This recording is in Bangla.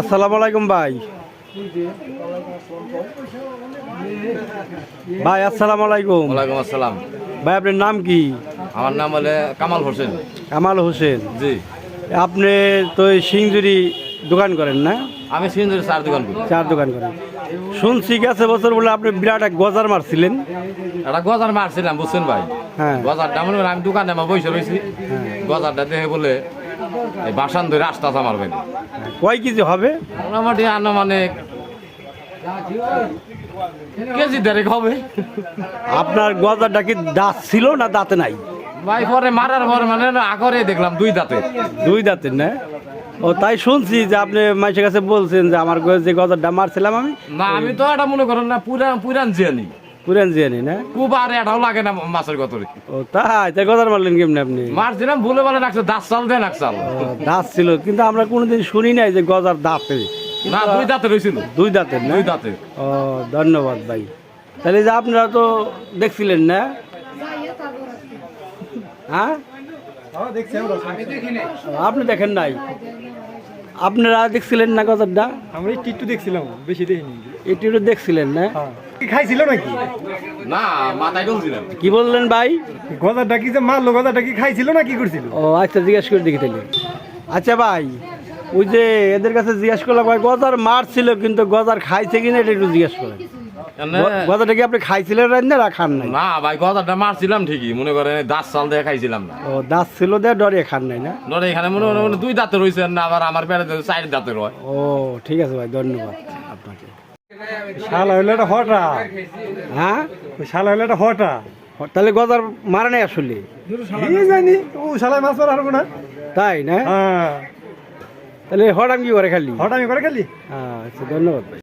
আসসালামু আলাইকুম ভাই। ভাই আসসালামু আলাইকুম। ওয়ালাইকুম আসসালাম। ভাই আপনার নাম কি? আমার নাম হলে কামাল হোসেন। কামাল হোসেন। জি। আপনি তো এই সিংজুরি দোকান করেন না? আমি সিন্ধুরে চার দোকান করি। চার দোকান করেন। শুনছি গেছে বছর বলে আপনি বিরাট এক গজার মারছিলেন। একটা গজার মারছিলাম বুঝছেন ভাই। হ্যাঁ। গজারটা মনে করেন আমি দোকানে আমার বসে রয়েছি, গজারটা দেখে বলে এই বাসান ধরে আসতেছে আমার ভাই। কয় কেজি হবে? মোটামুটি আনুমানিক কেজি দেড়েক হবে। আপনার গজারটা কি দাঁত ছিল না দাঁতে নাই? ভাই পরে মারার পর মানে আগরে দেখলাম দুই দাঁতে। দুই দাঁতের না? ও তাই শুনছি যে আপনি মাইসের কাছে বলছেন যে আমার যে গজারটা মারছিলাম আমি। না আমি তো এটা মনে করেন না পুরান জিয়ানি। পুরান জিয়ানি না? খুব আর এটাও লাগে না মাছের গতরে। ও তাই গজার মারলেন কেমনি আপনি? মারছিলাম ভুলে বলে রাখছে দাঁত চাল দেন এক চাল। দাঁত ছিল কিন্তু আমরা কোনোদিন শুনি নাই যে গজার দাঁতে। না দুই দাঁতে রয়েছিল। দুই দাঁতের না? দুই দাঁতে। ও ধন্যবাদ ভাই। তাহলে যে আপনারা তো দেখছিলেন না? হ্যাঁ আপনি দেখেন নাই? আপনারা দেখছিলেন না গজারটা? আমরা একটু দেখছিলাম, বেশি দেখিনি। একটু দেখছিলেন না? কি খাইছিল নাকি? না মাথায় ঢুকছিলাম। কি বললেন ভাই? গজারটা কি যে মারলো, গজারটা কি খাইছিল না কি করছিল? ও আচ্ছা জিজ্ঞেস করে দেখি তাহলে। আচ্ছা ভাই, ওই যে এদের কাছে জিজ্ঞেস করলাম ভাই গজার মারছিল কিন্তু গজার খাইছে কিনা এটা একটু জিজ্ঞেস করেন। গজারটা কি আপনি খাইছিলেন রান্না না খান নাই? না ভাই গজারটা মারছিলাম ঠিকই, মনে করেন দাঁত চাল দিয়ে খাইছিলাম না। ও দাঁত ছিল দিয়ে ডরে খান নাই না? ধরে এখানে মনে মনে দুই দাঁতে রয়েছে না, আবার আমার পেটে চার দাঁতে রয়। ও ঠিক আছে ভাই, ধন্যবাদ আপনাকে। শালা হইলো একটা হটা। হ্যাঁ শালা হইলো একটা হটা। তাহলে গজার মারা নাই আসলে? কি জানি, ও শালায় মাছ মারা হারবো না। তাই না? হ্যাঁ, তাহলে হঠাৎ কি করে খালি? হটা আমি করে খালি। আচ্ছা ধন্যবাদ ভাই।